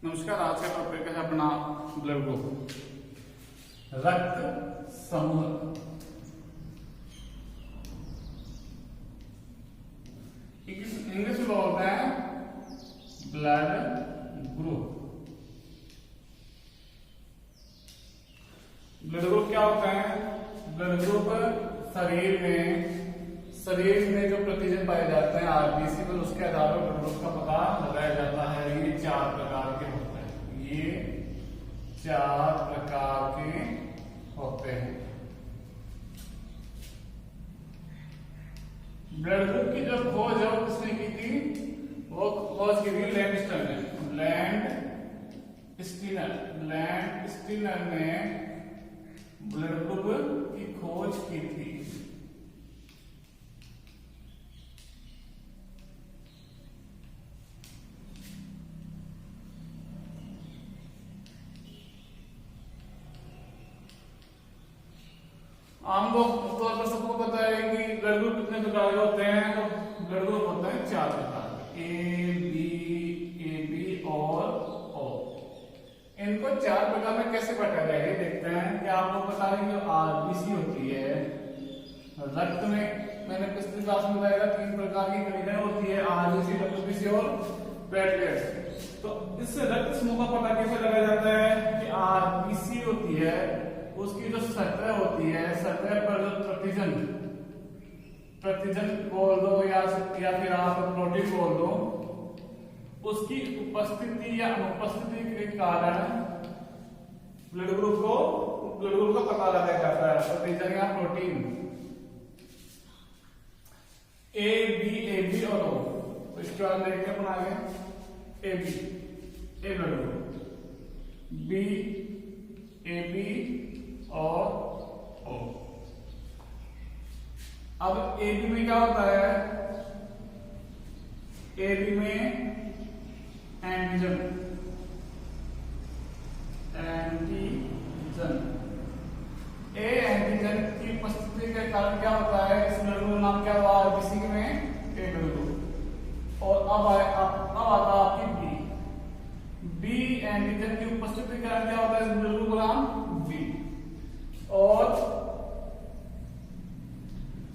नमस्कार। आज का टॉपिक है अपना ब्लड ग्रुप, रक्त समूह। इंग्लिश में बोलते हैं ब्लड ग्रुप। ब्लड ग्रुप क्या होता है? ब्लड ग्रुप शरीर में जो प्रतिजन पाए जाते हैं आरबीसी पर, उसके आधार पर ब्लड ग्रुप का पता लगाया जाता है। ये 4 प्रकार के होते हैं। ये 4 प्रकार के होते हैं। ब्लड ग्रुप की जो खोज है वो किसने की थी? वो खोज की थी लैंड स्टीनर ने ब्लड ग्रुप की खोज की थी। आमतौर पर सबको पता है कि ब्लड ग्रुप कितने प्रकार के होते हैं। तो ब्लड ग्रुप होते हैं 4 प्रकार के, ए बी और ओ। इनको 4 प्रकार में कैसे बांटा जाए ये देखते हैं। कि आप लोग बता रहे हैं जो आरबीसी होती है रक्त में, मैंने पिछली क्लास में बताया था 3 प्रकार की कणिकाएं होती है, आरबीसी, डब्ल्यूबीसी और प्लेटलेट्स। तो इस रक्त समूह का पता कैसे लगाया जाता है? कि आरबीसी होती है, उसकी जो सतह होती है, सतह पर जो प्रतिजन बोल दो या फिर आप प्रोटीन बोल दो, उसकी उपस्थिति या अनुपस्थिति के कारण ब्लड ग्रुप का पता लगाया जाता है। प्रतिजन या प्रोटीन ए बी और ओ। तो इसके बाद देखते हैं अपना आगे A blood group, B A B और ओ। अब ए बी में क्या होता है? ए बी में एंटीजन ए एंटीजन की उपस्थिति के कारण क्या होता है? इस ब्लड ग्रुप का नाम क्या हुआ? आरबीसी में ए ब्लड ग्रुप। और अब आता आपकी बी एंटीजन की उपस्थिति के कारण क्या होता है? इस ब्लड ग्रुप का नाम बी। और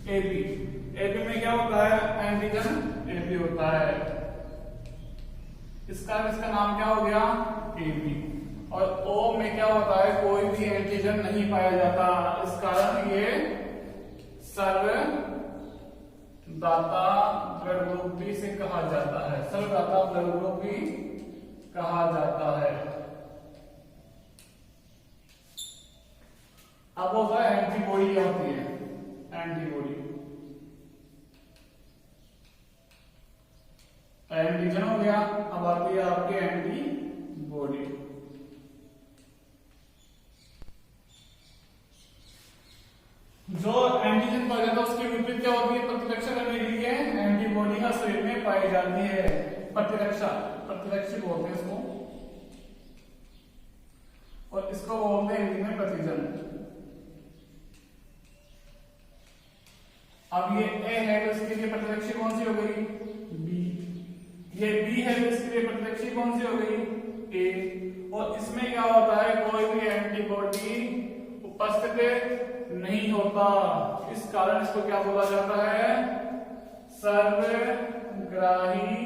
एबी में क्या होता है? एंटीजन एबी होता है। इसका नाम क्या हो गया? एबी। और ओ में क्या होता है? कोई भी एंटीजन नहीं पाया जाता। इस कारण ये सर्वदाता ब्लड ग्रुप भी से कहा जाता है। सर्वदाता ब्लड ग्रुप भी कहा जाता है। अब होता है एंटीबॉडी। क्या होती है? एंटीजन हो गया, अब आती है आपकी एंटीबॉडी। जो एंटीजन पाया जाता है उसकी विपरीत क्या होती है? प्रतिरक्षा करने के लिए एंटीबॉडी का शरीर में पाई जाती है। प्रतिरक्षी बोलते हैं इसको, और इसको बोलते हैं हिंदी में प्रतिजन। अब ये ए है तो इसके लिए प्रतिरक्षी कौन सी हो गई? बी। ये बी है तो इसके लिए प्रतिरक्षी कौन सी हो गई? ए। और इसमें क्या होता है? कोई भी एंटीबॉडी उपस्थित नहीं होता। इस कारण इसको क्या बोला जाता है? सर्वग्राही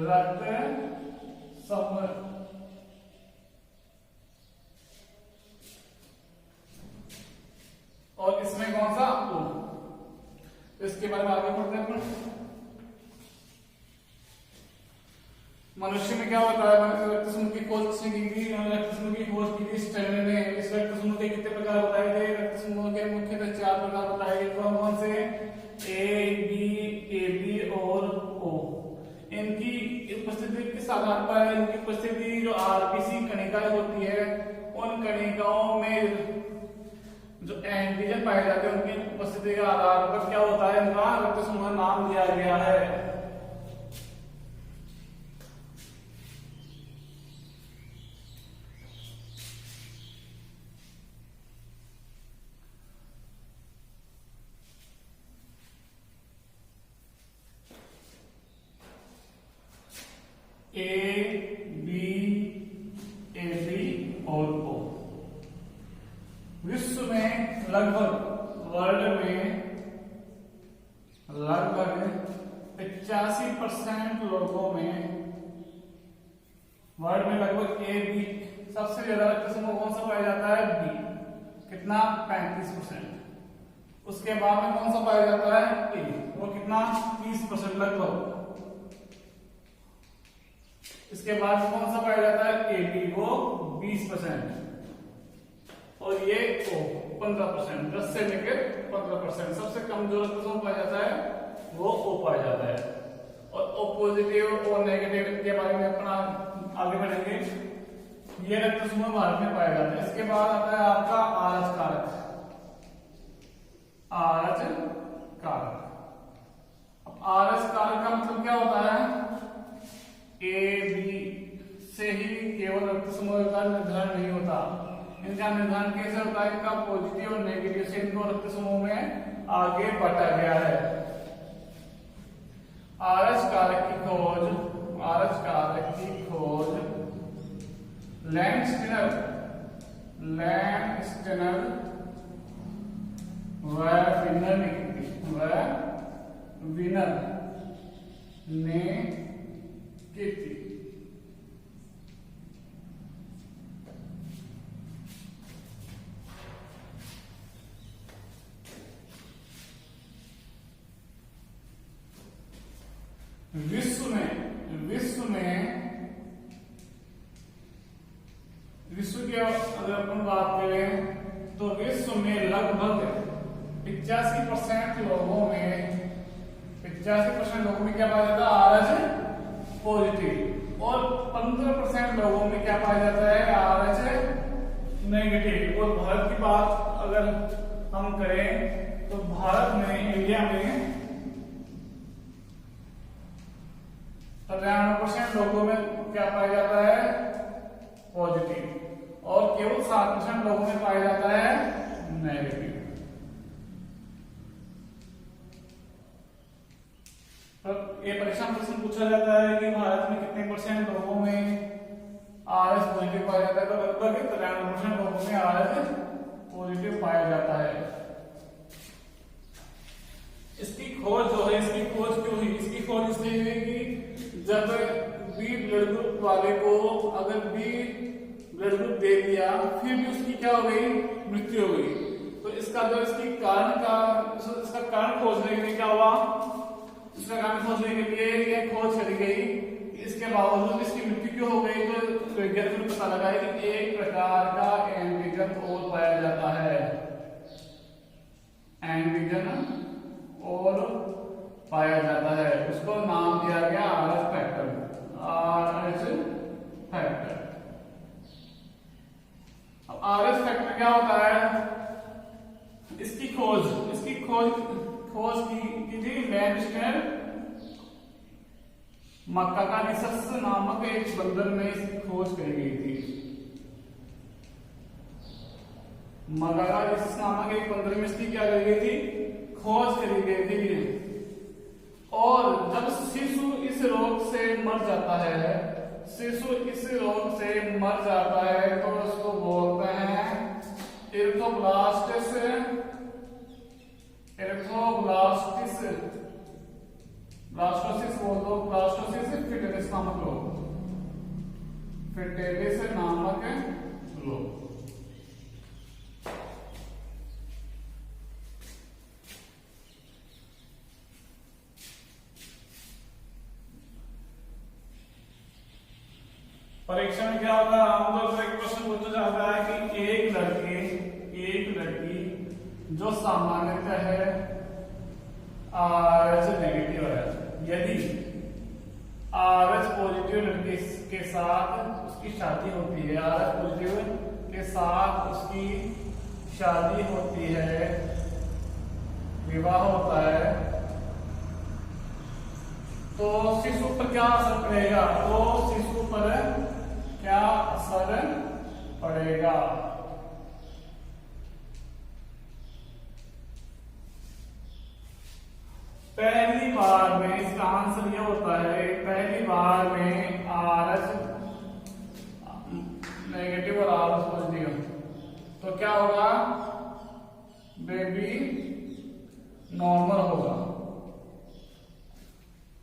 रक्त समूह। और इसमें कौन सा? ओ। इसके बारे में आगे पढ़ते हैं। मनुष्य में क्या होता है? रक्त समूह की खोज किसने की थी? रक्त समूह की खोज की थी स्टेनर ने। इस रक्त समूह के कितने प्रकार बताए थे? रक्त समूह के मुख्यतः 4 प्रकार बताए गए। कौन से? ए बी और ओ। इनकी उपस्थिति किस आधार पर है? इनकी उपस्थिति जो आरबीसी कणिकाएं होती है, उन कणिकाओं में जो एंटीजन पाए जाते हैं उनकी उपस्थिति के आधार पर क्या होता है? इनका रक्त समूह नाम दिया गया है। ए 30% लोगों में, वर्ल्ड में लगभग ए बी, सबसे ज्यादा रक्त समूह कौन सा पाया जाता है? बी। कितना? 35%। उसके बाद में कौन सा पाया जाता है? ए, वो कितना? 30% लगभग। इसके बाद में कौन सा पाया जाता है? ए बी, वो 20%। और ये ओ 15%, 10 से लेकर 15%। सबसे कम जो रक्त समूह पाया जाता है वो ओ पाया जाता है। और ओ पॉजिटिव और नेगेटिव के बारे में अपना आगे बढ़ेंगे। ये रक्त समूह भारत में पाया जाता है। इसके बाद आता है आपका आरएच कारक। आरएच कारक। अब आरएच कारक का मतलब क्या होता है? ए बी से ही केवल रक्त समूह का निर्धारण नहीं होता, इनका निर्धारण कैसे होता है? इनका पॉजिटिव और नेगेटिव से इनको रक्त समूह में आगे बांटा गया है। आरएच कारक की खोज, आरएच कारक की खोज लैंडस्टीनर व विनर ने की थी। विश्व की अगर अपन बात करें तो विश्व में लगभग 85% लोगों में, 85% लोगों में क्या पाया जाता है? RH positive. और 15% लोगों में क्या पाया जाता है? RH negative. और भारत की बात अगर हम करें तो भारत में, इंडिया में 93% लोगों में क्या पाया जाता है? पॉजिटिव। और केवल 7% लोगों में पाया जाता है नेगेटिव। तो ये परीक्षा में प्रश्न पूछा जाता है कि भारत में कितने परसेंट लोगों में आरएच पॉजिटिव पाया जाता है? तो लगभग 93% लोगों में आरएच पॉजिटिव पाया जाता है। इसकी खोज जो है, इसकी खोज क्यों हुई? इसकी खोज इसलिए हुई कि जब बी ब्लड ग्रुप वाले को अगर बी ब्लड ग्रुप दे दिया, फिर भी उसकी क्या हो गई? मृत्यु हो गई। तो इसका जो इसकी इसका कारण खोजने के लिए क्या हुआ? इसका कारण खोजने के लिए ये खोज करी गई। इसके बावजूद इसकी मृत्यु क्यों हो गई? तो वैज्ञानिक को पता लगा कि एक प्रकार का एंटीजन और पाया जाता है, एंटीजन और पाया जाता है। उसको नाम दिया गया आरएच फैक्टर। RH factor. अब आरएच फैक्टर क्या होता है? इसकी खोज की थी लैंडस्टीनर मकाकानिसस नामक एक बंदर में इसकी खोज करी गई थी। मकाकानिसस नामक एक बंदर में इसकी क्या करी गई थी? खोज करी गई थी। और जब शिशु इस रोग से मर जाता है, शिशु इस रोग से मर जाता है तो उसको बोलते हैं इरिथ्रोब्लास्टिस, ब्लास्टोसिस बोल दो, ब्लास्टोसिस फिटलिस नामक रोग, फिटलिस नामक रोग। परीक्षा में क्या होता है? आमतौर पर एक प्रश्न पूछा जाता है कि एक लड़की जो सामान्यतः है आरएच नेगेटिव है, यदि आरएच पॉजिटिव लड़के के साथ उसकी शादी होती है, आरएच पॉजिटिव के साथ उसकी शादी होती है, विवाह होता है, तो शिशु पर क्या असर पड़ेगा? तो शिशु पर क्या असर पड़ेगा? पहली बार में इसका आंसर यह होता है, पहली बार में आरएच नेगेटिव और आरएच पॉजिटिव, तो क्या होगा? बेबी नॉर्मल होगा,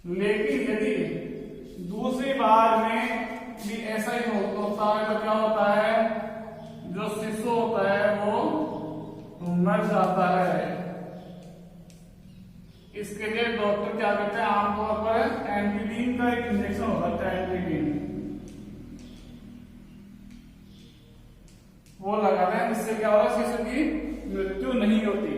लेकिन यदि दूसरी बार में भी ऐसा ही होता है तो क्या होता है, जो शिशु होता है वो मर जाता है। इसके लिए डॉक्टर क्या करते हैं, आमतौर पर एंटीडीन का एक इंजेक्शन होता है, एंटीडीन वो लगाते हैं, जिससे क्या होगा, शिशु की मृत्यु नहीं होती।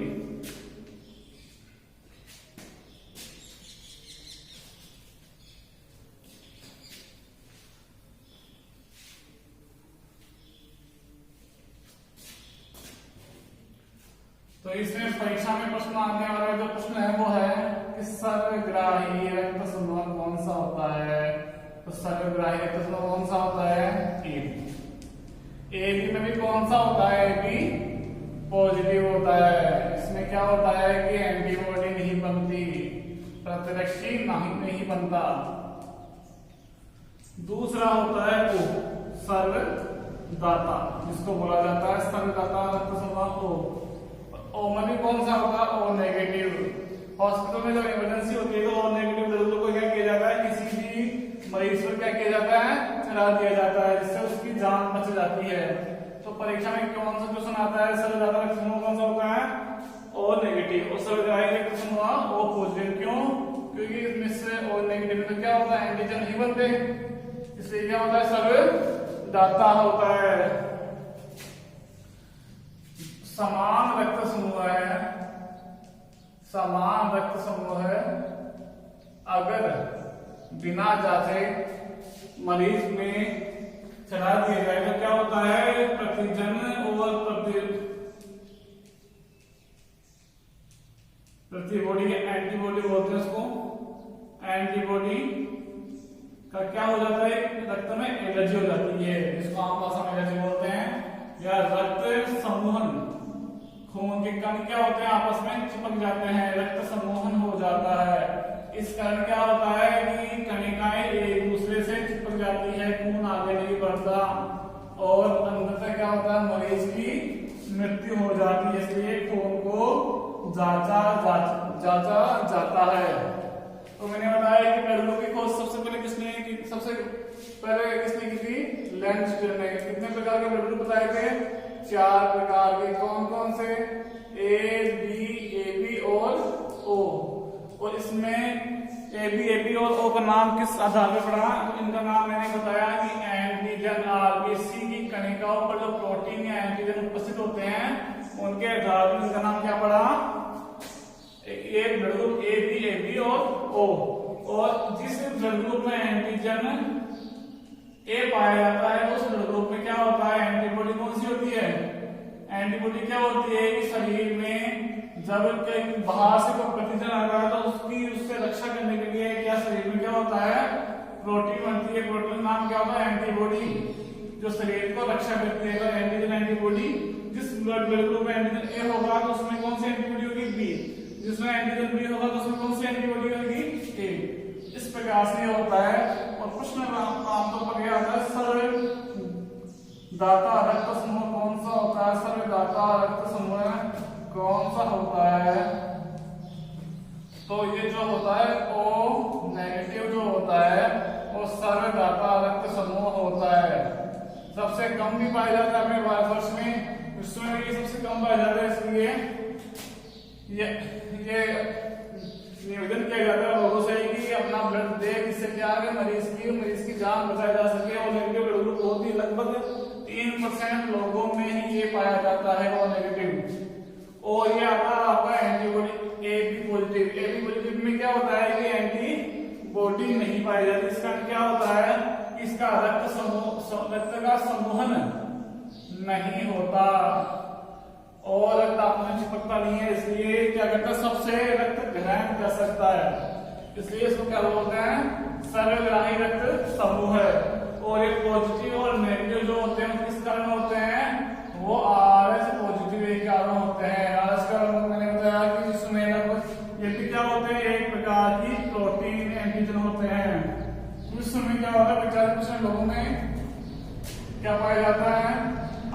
तो इसमें परीक्षा में प्रश्न आने वाला जो प्रश्न है वो है कि सर्वग्राही रक्त समूह कौन सा होता है। तो सर्वग्राही रक्त समूह कौन सा होता है, ए बी में भी कौन सा होता है, ए बी पॉजिटिव होता है। इसमें क्या होता है कि एंटीबॉडी नहीं बनती, प्रतिरक्षी नहीं बनता। दूसरा होता है ओ, सर्वदाता, जिसको बोला जाता है सर्वदाता रक्त समूह ओ में भी कौन सा होगा, ओ नेगेटिव। हॉस्पिटल में जब इमरजेंसी होती है तो ओ नेगेटिव ब्लड को क्या किया जाता है, किसी भी मरीज पर क्या किया जाता है, चढ़ा दिया जाता है, जिससे उसकी जान बच जाती है। तो परीक्षा में कौन सा क्वेश्चन आता है, सर्वदाता रक्त समूह कौन सा होता है, ओ नेगेटिव। और सर्वग्राही रक्त समूह ओ पॉजिटिव। क्यों, क्योंकि इसमें से ओ नेगेटिव में क्या होता है, एंटीजन नहीं बनते, इसलिए क्या होता है, सर्वदाता होता है। समान रक्त समूह है, समान रक्त समूह है, अगर बिना जांचे मरीज में चढ़ा दिया जाए तो क्या होता है, प्रतिजन और प्रतिबॉडी, एंटीबॉडी बोलते हैं उसको, एंटीबॉडी का क्या हो जाता है, रक्त में एलर्जी हो जाती है, जिसको आम भाषा में एलर्जी बोलते हैं। या रक्त समूहन, खून के कण क्या होते हैं, आपस में चिपक जाते हैं, रक्त समूहन हो जाता है। इस कारण क्या होता है कि कणिकाएं एक दूसरे से चिपक जाती है, खून आगे नहीं बढ़ता और अंततः क्या होता है, मरीज की मृत्यु हो जाती है। इसलिए खून को जांचा जाता है। तो मैंने बताया कि ब्लड ग्रुप की खोज सबसे पहले किसने की, सबसे पहले किसने की थी, लैंगस्टन ने। कितने प्रकार के ब्लड ग्रुप बताए थे, 4 प्रकार के। कौन कौन से, ए बी और ओ। और इसमें ए बी और ओ का नाम किस आधार पर पढ़ा, तो इनका नाम मैंने बताया कि एंटीजन आरबीसी की कणिकाओं पर जो प्रोटीन या एंटीजन उपस्थित होते हैं उनके आधार पर इनका नाम क्या पढ़ा, एक ब्लड ग्रुप ए बी और ओ। और जिस ब्लड ग्रुप में एंटीजन ए पाया जाता है उस ब्लड ग्रुप में क्या होता है, एंटीबॉडी कौन सी होती है, एंटीबॉडी क्या होती है कि शरीर में जब कहीं बाहर से कोई प्रतिजन आ रहा है तो उससे रक्षा करने के लिए क्या शरीर में क्या होता है, प्रोटीन बनती है। प्रोटीन नाम क्या होता है, एंटीबॉडी, जो शरीर को रक्षा करती है। तो एंटीजन एंटीबॉडी, जिस ब्लड ग्रुप में एंटीजन ए होगा तो उसमें कौन सी एंटीबॉडी होगी, बी। जिसमें एंटीजन बी होगा तो उसमें कौन सी एंटीबॉडी होगी, ए। इस प्रकार से होता है। और प्रश्न आमतौर पर यह आता है, सर्वदाता रक्त समूह कौन सा होता है, सर्वदाता रक्त समूह कौन सा होता है। तो ये जो होता है ओ नेगेटिव जो होता है वो सर्वदाता रक्त समूह होता है। सबसे कम भी पाया जाता है अपने भारतवर्ष में, विश्व में ये सबसे कम पाया जाता है। इसलिए ये निवेदन किया जाता है लोगों से कि अपना ब्लड दे, जिससे क्या है मरीज की जान बचाई जा सके। और नेगेटिव ब्लड ग्रुप होती है लगभग 3% लोगों में ही ये पाया जाता है वो नेगेटिव। और ये आता है आपका एंटीबॉडी ए बी पॉजिटिव में क्या होता है कि एंटीबॉडी नहीं पाई जाती। इसका क्या होता है, इसका रक्त का समूहन नहीं होता और रक्त आपस में चिपकता नहीं है, इसलिए क्या करता है, सबसे रक्त ग्रहण कर सकता है। इसलिए इसको क्या बोलते हैं, सर्वग्राही रक्त समूह है। और ये पॉजिटिव और नेगेटिव जो होते हैं किस कारण होते हैं, वो आरएच पॉजिटिव के कारण होते हैं। आरएच कारण मैंने बताया कि इसमें ये भी क्या होते हैं, एक प्रकार की प्रोटीन एंटीजन होते हैं। उस समय क्या होता है, 50% लोगों में क्या पाया जाता है,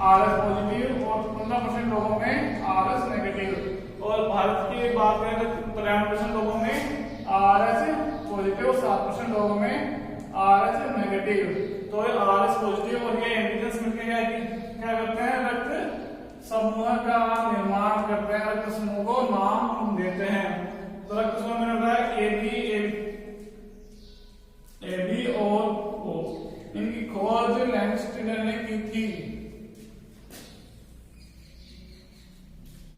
आरएच पॉजिटिव और 15% लोगों में आरएच नेगेटिव। और भारत की बात करें तो 93% लोगों में आरएच पॉजिटिव पॉजिटिव, 7% लोगों में RH नेगेटिव। तो RH पॉजिटिव और ये एंटीजन्स मिलकर क्या करते हैं, रक्त समूह का निर्माण करते हैं, रक्त समूह को नाम देते हैं। तो रक्त समूह में होता है AB